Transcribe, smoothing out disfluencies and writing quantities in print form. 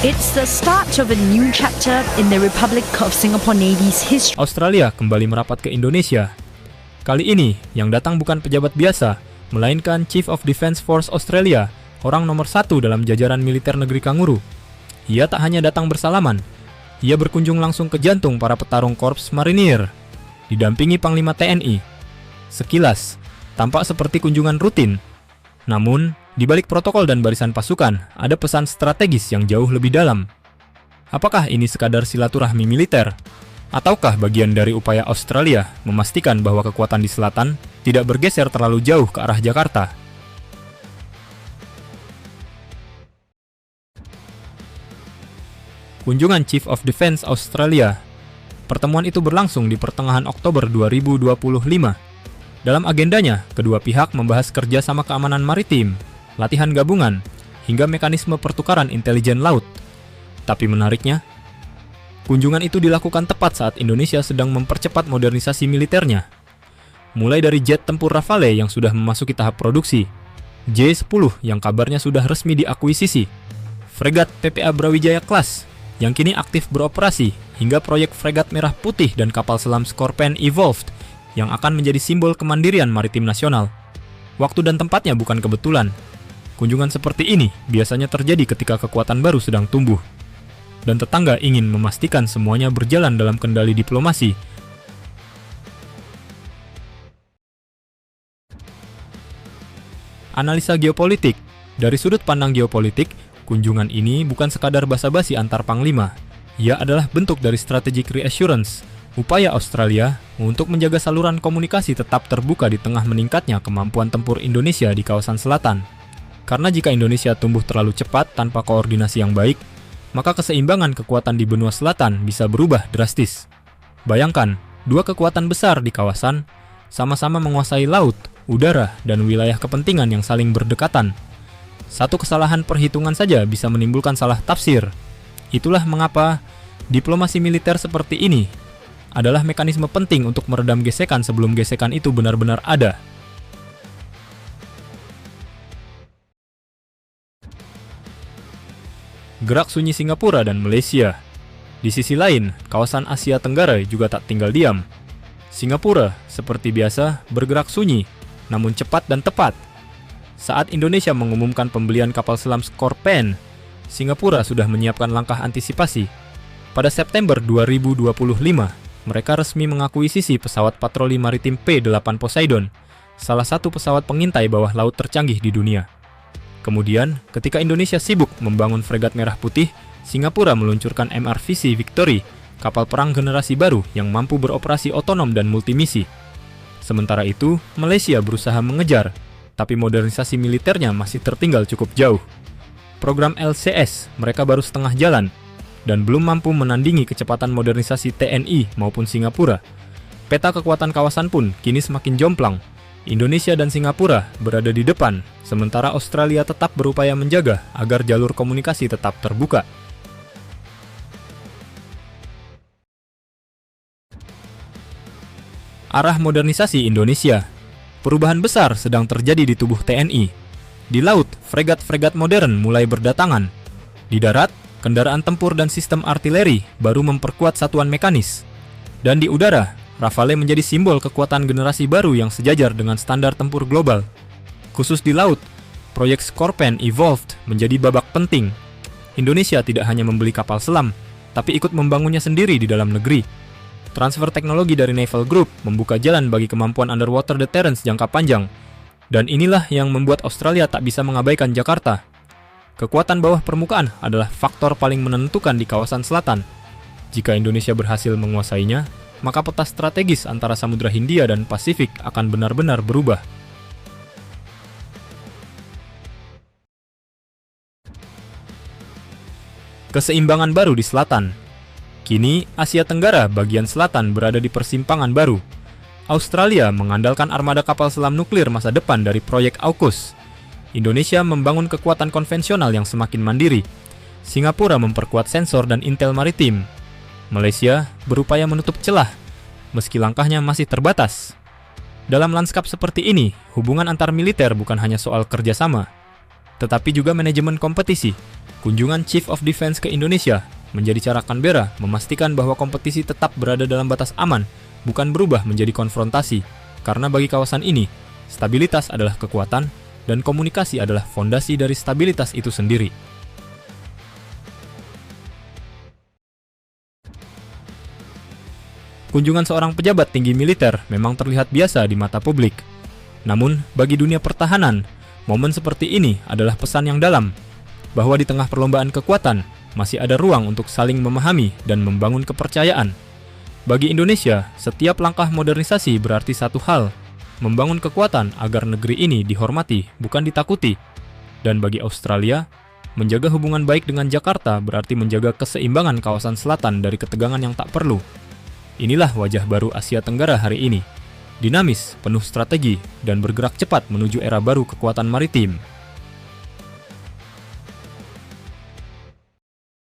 It's the start of a new chapter in the Republic of Singapore Navy's history. Australia kembali merapat ke Indonesia. Kali ini, yang datang bukan pejabat biasa, melainkan Chief of Defence Force Australia, orang nomor 1 dalam jajaran militer negeri Kanguru. Ia tak hanya datang bersalaman, ia berkunjung langsung ke jantung para petarung Korps Marinir, didampingi Panglima TNI. Sekilas, tampak seperti kunjungan rutin. Namun, di balik protokol dan barisan pasukan, ada pesan strategis yang jauh lebih dalam. Apakah ini sekadar silaturahmi militer? Ataukah bagian dari upaya Australia memastikan bahwa kekuatan di selatan tidak bergeser terlalu jauh ke arah Jakarta? Kunjungan Chief of Defence Australia. Pertemuan itu berlangsung di pertengahan Oktober 2025. Dalam agendanya, kedua pihak membahas kerjasama keamanan maritim, latihan gabungan, hingga mekanisme pertukaran intelijen laut. Tapi menariknya, kunjungan itu dilakukan tepat saat Indonesia sedang mempercepat modernisasi militernya. Mulai dari jet tempur Rafale yang sudah memasuki tahap produksi, J-10 yang kabarnya sudah resmi diakuisisi, fregat PPA Brawijaya Class yang kini aktif beroperasi, hingga proyek fregat Merah Putih dan kapal selam Scorpion Evolved yang akan menjadi simbol kemandirian maritim nasional. Waktu dan tempatnya bukan kebetulan. Kunjungan seperti ini biasanya terjadi ketika kekuatan baru sedang tumbuh, dan tetangga ingin memastikan semuanya berjalan dalam kendali diplomasi. Analisa geopolitik. Dari sudut pandang geopolitik, kunjungan ini bukan sekadar basa-basi antar panglima. Ia adalah bentuk dari strategic reassurance, upaya Australia untuk menjaga saluran komunikasi tetap terbuka di tengah meningkatnya kemampuan tempur Indonesia di kawasan selatan. Karena jika Indonesia tumbuh terlalu cepat tanpa koordinasi yang baik, maka keseimbangan kekuatan di benua selatan bisa berubah drastis. Bayangkan, dua kekuatan besar di kawasan sama-sama menguasai laut, udara, dan wilayah kepentingan yang saling berdekatan. Satu kesalahan perhitungan saja bisa menimbulkan salah tafsir. Itulah mengapa diplomasi militer seperti ini adalah mekanisme penting untuk meredam gesekan sebelum gesekan itu benar-benar ada. Gerak sunyi Singapura dan Malaysia. Di sisi lain, kawasan Asia Tenggara juga tak tinggal diam. Singapura, seperti biasa, bergerak sunyi, namun cepat dan tepat. Saat Indonesia mengumumkan pembelian kapal selam Scorpion, Singapura sudah menyiapkan langkah antisipasi. Pada September 2025, mereka resmi mengakuisisi pesawat patroli maritim P-8 Poseidon, salah satu pesawat pengintai bawah laut tercanggih di dunia. Kemudian, ketika Indonesia sibuk membangun fregat Merah Putih, Singapura meluncurkan MRVC Victory, kapal perang generasi baru yang mampu beroperasi otonom dan multimisi. Sementara itu, Malaysia berusaha mengejar, tapi modernisasi militernya masih tertinggal cukup jauh. Program LCS mereka baru setengah jalan, dan belum mampu menandingi kecepatan modernisasi TNI maupun Singapura. Peta kekuatan kawasan pun kini semakin jomplang. Indonesia dan Singapura berada di depan, sementara Australia tetap berupaya menjaga agar jalur komunikasi tetap terbuka. Arah modernisasi Indonesia. Perubahan besar sedang terjadi di tubuh TNI. Di laut, fregat-fregat modern mulai berdatangan. Di darat, kendaraan tempur dan sistem artileri baru memperkuat satuan mekanis. Dan di udara, Rafale menjadi simbol kekuatan generasi baru yang sejajar dengan standar tempur global. Khusus di laut, proyek Scorpion Evolved menjadi babak penting. Indonesia tidak hanya membeli kapal selam, tapi ikut membangunnya sendiri di dalam negeri. Transfer teknologi dari Naval Group membuka jalan bagi kemampuan underwater deterrence jangka panjang. Dan inilah yang membuat Australia tak bisa mengabaikan Jakarta. Kekuatan bawah permukaan adalah faktor paling menentukan di kawasan selatan. Jika Indonesia berhasil menguasainya, maka peta strategis antara Samudra Hindia dan Pasifik akan benar-benar berubah. Keseimbangan baru di selatan. Kini, Asia Tenggara bagian selatan berada di persimpangan baru. Australia mengandalkan armada kapal selam nuklir masa depan dari proyek AUKUS. Indonesia membangun kekuatan konvensional yang semakin mandiri. Singapura memperkuat sensor dan intel maritim. Malaysia berupaya menutup celah, meski langkahnya masih terbatas. Dalam lanskap seperti ini, hubungan antar militer bukan hanya soal kerjasama. tetapi juga manajemen kompetisi. Kunjungan Chief of Defense ke Indonesia menjadi cara Canberra memastikan bahwa kompetisi tetap berada dalam batas aman, bukan berubah menjadi konfrontasi. Karena bagi kawasan ini, stabilitas adalah kekuatan dan komunikasi adalah fondasi dari stabilitas itu sendiri. Kunjungan seorang pejabat tinggi militer memang terlihat biasa di mata publik. Namun, bagi dunia pertahanan, momen seperti ini adalah pesan yang dalam, bahwa di tengah perlombaan kekuatan, masih ada ruang untuk saling memahami dan membangun kepercayaan. Bagi Indonesia, setiap langkah modernisasi berarti satu hal, membangun kekuatan agar negeri ini dihormati, bukan ditakuti. Dan bagi Australia, menjaga hubungan baik dengan Jakarta berarti menjaga keseimbangan kawasan selatan dari ketegangan yang tak perlu. Inilah wajah baru Asia Tenggara hari ini. Dinamis, penuh strategi, dan bergerak cepat menuju era baru kekuatan maritim.